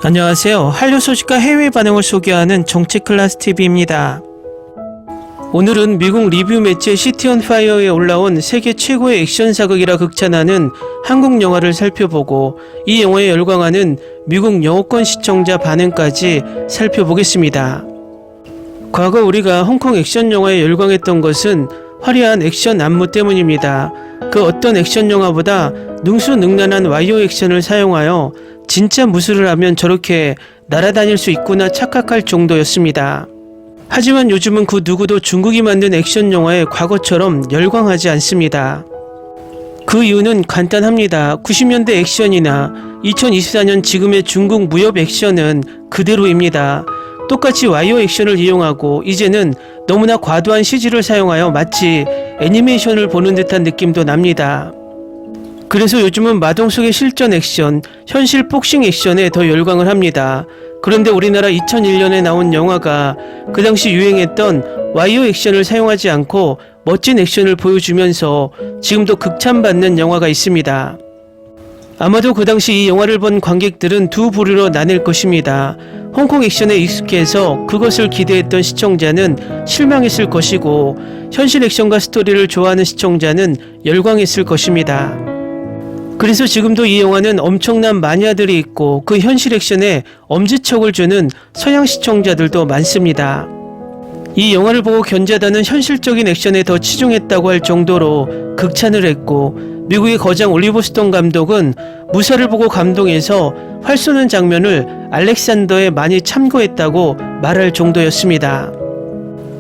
안녕하세요. 한류 소식과 해외 반응을 소개하는 정치클래스TV입니다. 오늘은 미국 리뷰 매체 시티 온 파이어에 올라온 세계 최고의 액션 사극이라 극찬하는 한국 영화를 살펴보고 이 영화에 열광하는 미국 영어권 시청자 반응까지 살펴보겠습니다. 과거 우리가 홍콩 액션 영화에 열광했던 것은 화려한 액션 안무 때문입니다. 그 어떤 액션 영화보다 능수능란한 와이어 액션을 사용하여 진짜 무술을 하면 저렇게 날아다닐 수 있구나 착각할 정도였습니다. 하지만 요즘은 그 누구도 중국이 만든 액션 영화에 과거처럼 열광하지 않습니다. 그 이유는 간단합니다. 90년대 액션이나 2024년 지금의 중국 무협 액션은 그대로입니다. 똑같이 와이어 액션을 이용하고 이제는 너무나 과도한 CG를 사용하여 마치 애니메이션을 보는 듯한 느낌도 납니다. 그래서 요즘은 마동석의 실전 액션, 현실 복싱 액션에 더 열광을 합니다. 그런데 우리나라 2001년에 나온 영화가 그 당시 유행했던 와이어 액션을 사용하지 않고 멋진 액션을 보여주면서 지금도 극찬받는 영화가 있습니다. 아마도 그 당시 이 영화를 본 관객들은 두 부류로 나뉠 것입니다. 홍콩 액션에 익숙해서 그것을 기대했던 시청자는 실망했을 것이고 현실 액션과 스토리를 좋아하는 시청자는 열광했을 것입니다. 그래서 지금도 이 영화는 엄청난 마니아들이 있고 그 현실 액션에 엄지척을 주는 서양 시청자들도 많습니다. 이 영화를 보고 견자단은 현실적인 액션에 더 치중했다고 할 정도로 극찬을 했고 미국의 거장 올리버 스톤 감독은 무사를 보고 감동해서 활 쏘는 장면을 알렉산더에 많이 참고했다고 말할 정도였습니다.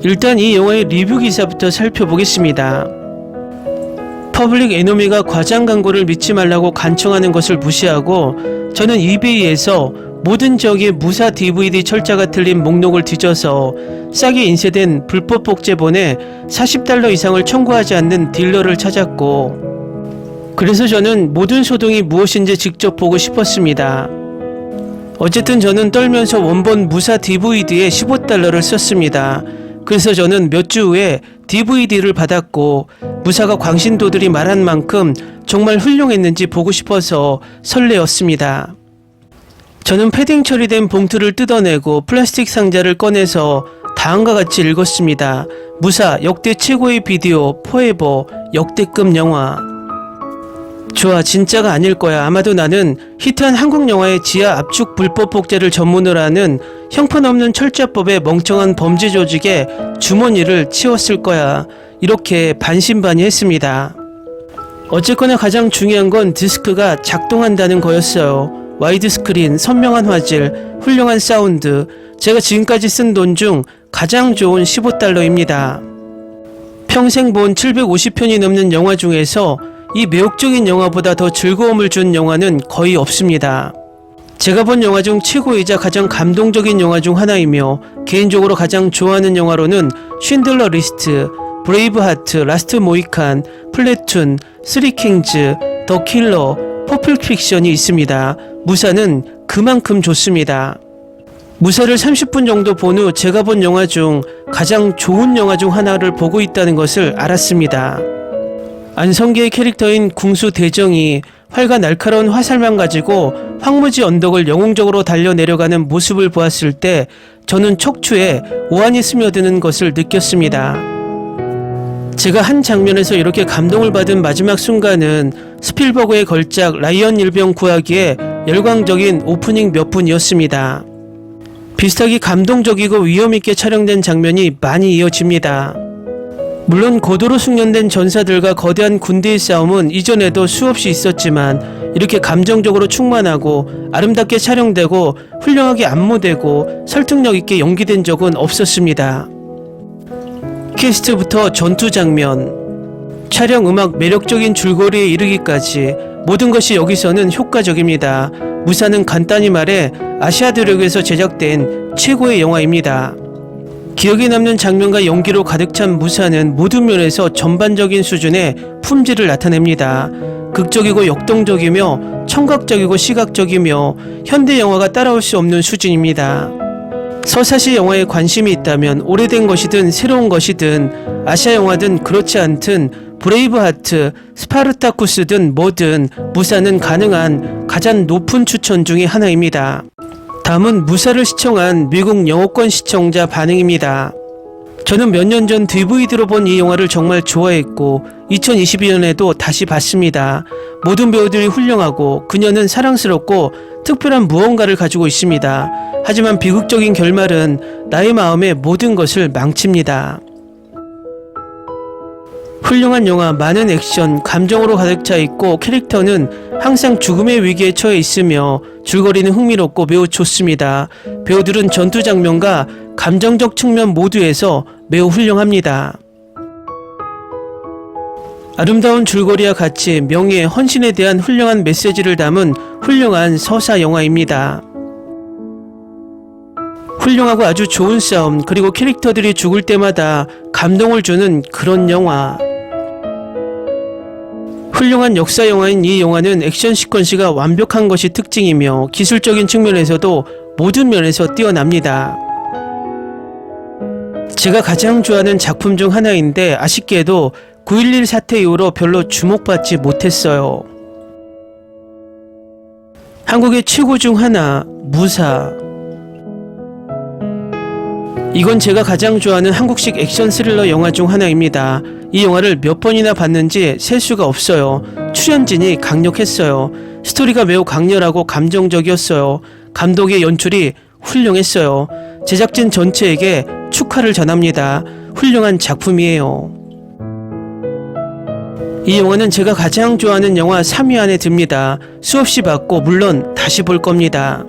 일단 이 영화의 리뷰 기사부터 살펴보겠습니다. 퍼블릭 에너미가 과장 광고를 믿지 말라고 간청하는 것을 무시하고 저는 이베이에서 모든 지역의 무사 DVD 철자가 틀린 목록을 뒤져서 싸게 인쇄된 불법 복제본에 $40 이상을 청구하지 않는 딜러를 찾았고 그래서 저는 모든 소동이 무엇인지 직접 보고 싶었습니다. 어쨌든 저는 떨면서 원본 무사 DVD에 $15를 썼습니다. 그래서 저는 몇 주 후에 DVD를 받았고 무사가 광신도들이 말한 만큼 정말 훌륭했는지 보고 싶어서 설레었습니다. 저는 패딩 처리된 봉투를 뜯어내고 플라스틱 상자를 꺼내서 다음과 같이 읽었습니다. 무사 역대 최고의 비디오 포에버 역대급 영화. 좋아, 진짜가 아닐 거야. 아마도 나는 히트한 한국 영화의 지하 압축 불법 복제를 전문으로 하는 형편없는 철자법의 멍청한 범죄 조직의 주머니를 치웠을 거야. 이렇게 반신반의했습니다. 어쨌거나 가장 중요한 건 디스크가 작동한다는 거였어요. 와이드 스크린, 선명한 화질, 훌륭한 사운드, 제가 지금까지 쓴 돈 중 가장 좋은 $15입니다. 평생 본 750편이 넘는 영화 중에서 이 매혹적인 영화보다 더 즐거움을 준 영화는 거의 없습니다. 제가 본 영화 중 최고이자 가장 감동적인 영화 중 하나이며 개인적으로 가장 좋아하는 영화로는 쉰들러 리스트, 브레이브하트, 라스트 모이칸, 플래툰, 쓰리킹즈, 더 킬러, 퍼플 픽션이 있습니다. 무사는 그만큼 좋습니다. 무사를 30분 정도 본 후 제가 본 영화 중 가장 좋은 영화 중 하나를 보고 있다는 것을 알았습니다. 안성기의 캐릭터인 궁수 대정이 활과 날카로운 화살만 가지고 황무지 언덕을 영웅적으로 달려내려가는 모습을 보았을 때 저는 척추에 오한이 스며드는 것을 느꼈습니다. 제가 한 장면에서 이렇게 감동을 받은 마지막 순간은 스필버그의 걸작 라이언 일병 구하기의 열광적인 오프닝 몇 분이었습니다. 비슷하게 감동적이고 위험있게 촬영된 장면이 많이 이어집니다. 물론 고도로 숙련된 전사들과 거대한 군대의 싸움은 이전에도 수없이 있었지만 이렇게 감정적으로 충만하고 아름답게 촬영되고 훌륭하게 안무되고 설득력 있게 연기된 적은 없었습니다. 캐스트부터 전투 장면, 촬영 음악 매력적인 줄거리에 이르기까지 모든 것이 여기서는 효과적입니다. 무사는 간단히 말해 아시아 대륙에서 제작된 최고의 영화입니다. 기억에 남는 장면과 연기로 가득 찬 무사는 모든 면에서 전반적인 수준의 품질을 나타냅니다. 극적이고 역동적이며 청각적이고 시각적이며 현대 영화가 따라올 수 없는 수준입니다. 서사시 영화에 관심이 있다면 오래된 것이든 새로운 것이든 아시아 영화든 그렇지 않든 브레이브하트, 스파르타쿠스든 뭐든 무사는 가능한 가장 높은 추천 중의 하나입니다. 다음은 무사를 시청한 미국 영어권 시청자 반응입니다. 저는 몇 년 전 DVD로 본 이 영화를 정말 좋아했고 2022년에도 다시 봤습니다. 모든 배우들이 훌륭하고 그녀는 사랑스럽고 특별한 무언가를 가지고 있습니다. 하지만 비극적인 결말은 나의 마음의 모든 것을 망칩니다. 훌륭한 영화, 많은 액션, 감정으로 가득 차 있고 캐릭터는 항상 죽음의 위기에 처해 있으며 줄거리는 흥미롭고 매우 좋습니다. 배우들은 전투 장면과 감정적 측면 모두에서 매우 훌륭합니다. 아름다운 줄거리와 같이 명예, 헌신에 대한 훌륭한 메시지를 담은 훌륭한 서사 영화입니다. 훌륭하고 아주 좋은 싸움, 그리고 캐릭터들이 죽을 때마다 감동을 주는 그런 영화. 훌륭한 역사 영화인 이 영화는 액션 시퀀스가 완벽한 것이 특징이며 기술적인 측면에서도 모든 면에서 뛰어납니다. 제가 가장 좋아하는 작품 중 하나인데 아쉽게도 9.11 사태 이후로 별로 주목받지 못했어요. 한국의 최고 중 하나, 무사. 이건 제가 가장 좋아하는 한국식 액션 스릴러 영화 중 하나입니다. 이 영화를 몇 번이나 봤는지 셀 수가 없어요. 출연진이 강력했어요. 스토리가 매우 강렬하고 감정적이었어요. 감독의 연출이 훌륭했어요. 제작진 전체에게 축하를 전합니다. 훌륭한 작품이에요. 이 영화는 제가 가장 좋아하는 영화 3위 안에 듭니다. 수없이 봤고 물론 다시 볼 겁니다.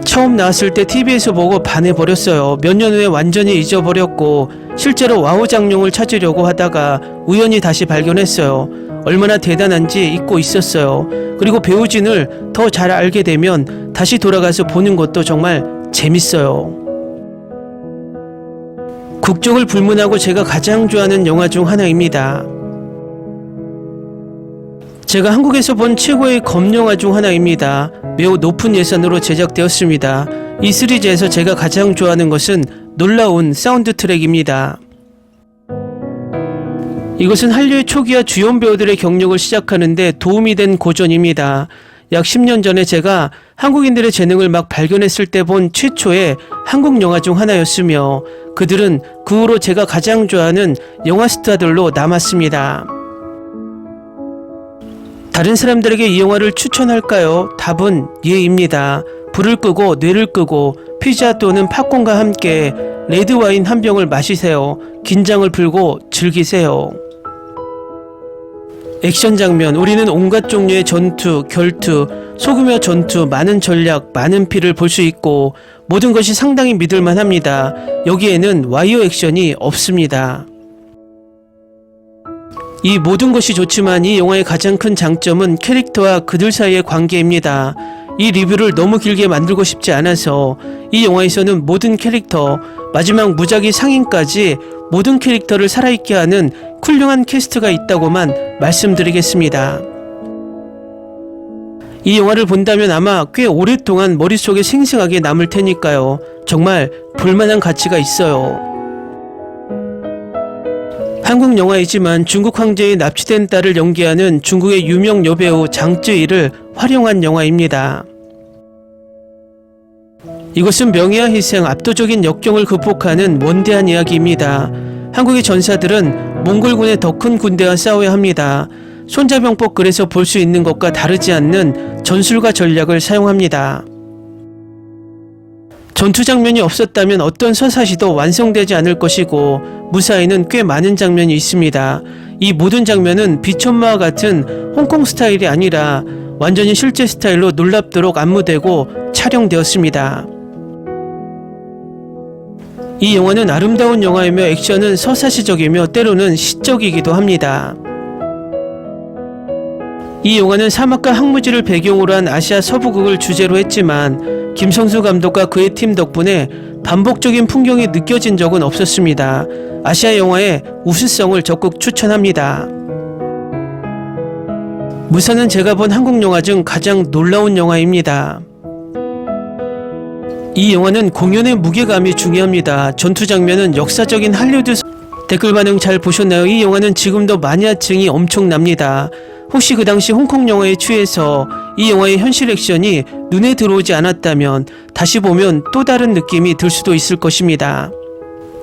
처음 나왔을 때 TV에서 보고 반해버렸어요. 몇 년 후에 완전히 잊어버렸고 실제로 와우 장룡을 찾으려고 하다가 우연히 다시 발견했어요. 얼마나 대단한지 잊고 있었어요. 그리고 배우진을 더 잘 알게 되면 다시 돌아가서 보는 것도 정말 재밌어요. 국적을 불문하고 제가 가장 좋아하는 영화 중 하나입니다. 제가 한국에서 본 최고의 검영화 중 하나입니다. 매우 높은 예산으로 제작되었습니다. 이 시리즈에서 제가 가장 좋아하는 것은 놀라운 사운드 트랙입니다. 이것은 한류의 초기와 주연 배우들의 경력을 시작하는데 도움이 된 고전입니다. 약 10년 전에 제가 한국인들의 재능을 막 발견했을 때 본 최초의 한국 영화 중 하나였으며 그들은 그 후로 제가 가장 좋아하는 영화 스타들로 남았습니다. 다른 사람들에게 이 영화를 추천할까요? 답은 예입니다. 불을 끄고 뇌를 끄고 피자 또는 팝콘과 함께 레드와인 한 병을 마시세요. 긴장을 풀고 즐기세요. 액션 장면, 우리는 온갖 종류의 전투, 결투, 소규모 전투, 많은 전략, 많은 피를 볼 수 있고 모든 것이 상당히 믿을만 합니다. 여기에는 와이어 액션이 없습니다. 이 모든 것이 좋지만 이 영화의 가장 큰 장점은 캐릭터와 그들 사이의 관계입니다. 이 리뷰를 너무 길게 만들고 싶지 않아서 이 영화에서는 모든 캐릭터, 마지막 무작위 상인까지 모든 캐릭터를 살아있게 하는 훌륭한 캐스트가 있다고만 말씀드리겠습니다. 이 영화를 본다면 아마 꽤 오랫동안 머릿속에 생생하게 남을 테니까요. 정말 볼만한 가치가 있어요. 한국 영화이지만 중국 황제의 납치된 딸을 연기하는 중국의 유명 여배우 장쯔이를 활용한 영화입니다. 이것은 명예와 희생, 압도적인 역경을 극복하는 원대한 이야기입니다. 한국의 전사들은 몽골군의 더 큰 군대와 싸워야 합니다. 손자병법 글에서 볼 수 있는 것과 다르지 않는 전술과 전략을 사용합니다. 전투 장면이 없었다면 어떤 서사시도 완성되지 않을 것이고 무사히는 꽤 많은 장면이 있습니다. 이 모든 장면은 비천마와 같은 홍콩 스타일이 아니라 완전히 실제 스타일로 놀랍도록 안무되고 촬영되었습니다. 이 영화는 아름다운 영화이며 액션은 서사시적이며 때로는 시적이기도 합니다. 이 영화는 사막과 항무지를 배경으로 한 아시아 서부극을 주제로 했지만 김성수 감독과 그의 팀 덕분에 반복적인 풍경이 느껴진 적은 없었습니다. 아시아 영화의 우수성을 적극 추천합니다. 무사는 제가 본 한국 영화 중 가장 놀라운 영화입니다. 이 영화는 공연의 무게감이 중요합니다. 전투 장면은 역사적인 할리우드. 댓글 반응 잘 보셨나요? 이 영화는 지금도 마니아층이 엄청납니다. 혹시 그 당시 홍콩 영화에 취해서 이 영화의 현실 액션이 눈에 들어오지 않았다면 다시 보면 또 다른 느낌이 들 수도 있을 것입니다.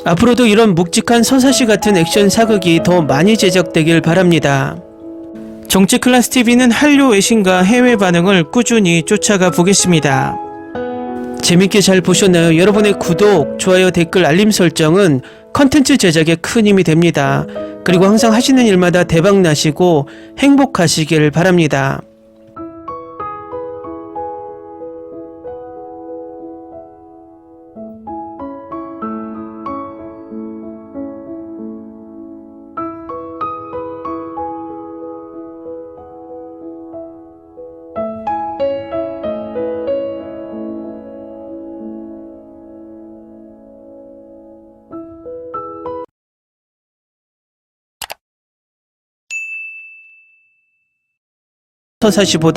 앞으로도 이런 묵직한 서사시 같은 액션 사극이 더 많이 제작되길 바랍니다. 정치 클래스 TV는 한류 외신과 해외 반응을 꾸준히 쫓아가 보겠습니다. 재밌게 잘 보셨나요? 여러분의 구독, 좋아요, 댓글, 알림 설정은 컨텐츠 제작에 큰 힘이 됩니다. 그리고 항상 하시는 일마다 대박 나시고 행복하시길 바랍니다. 서사시보다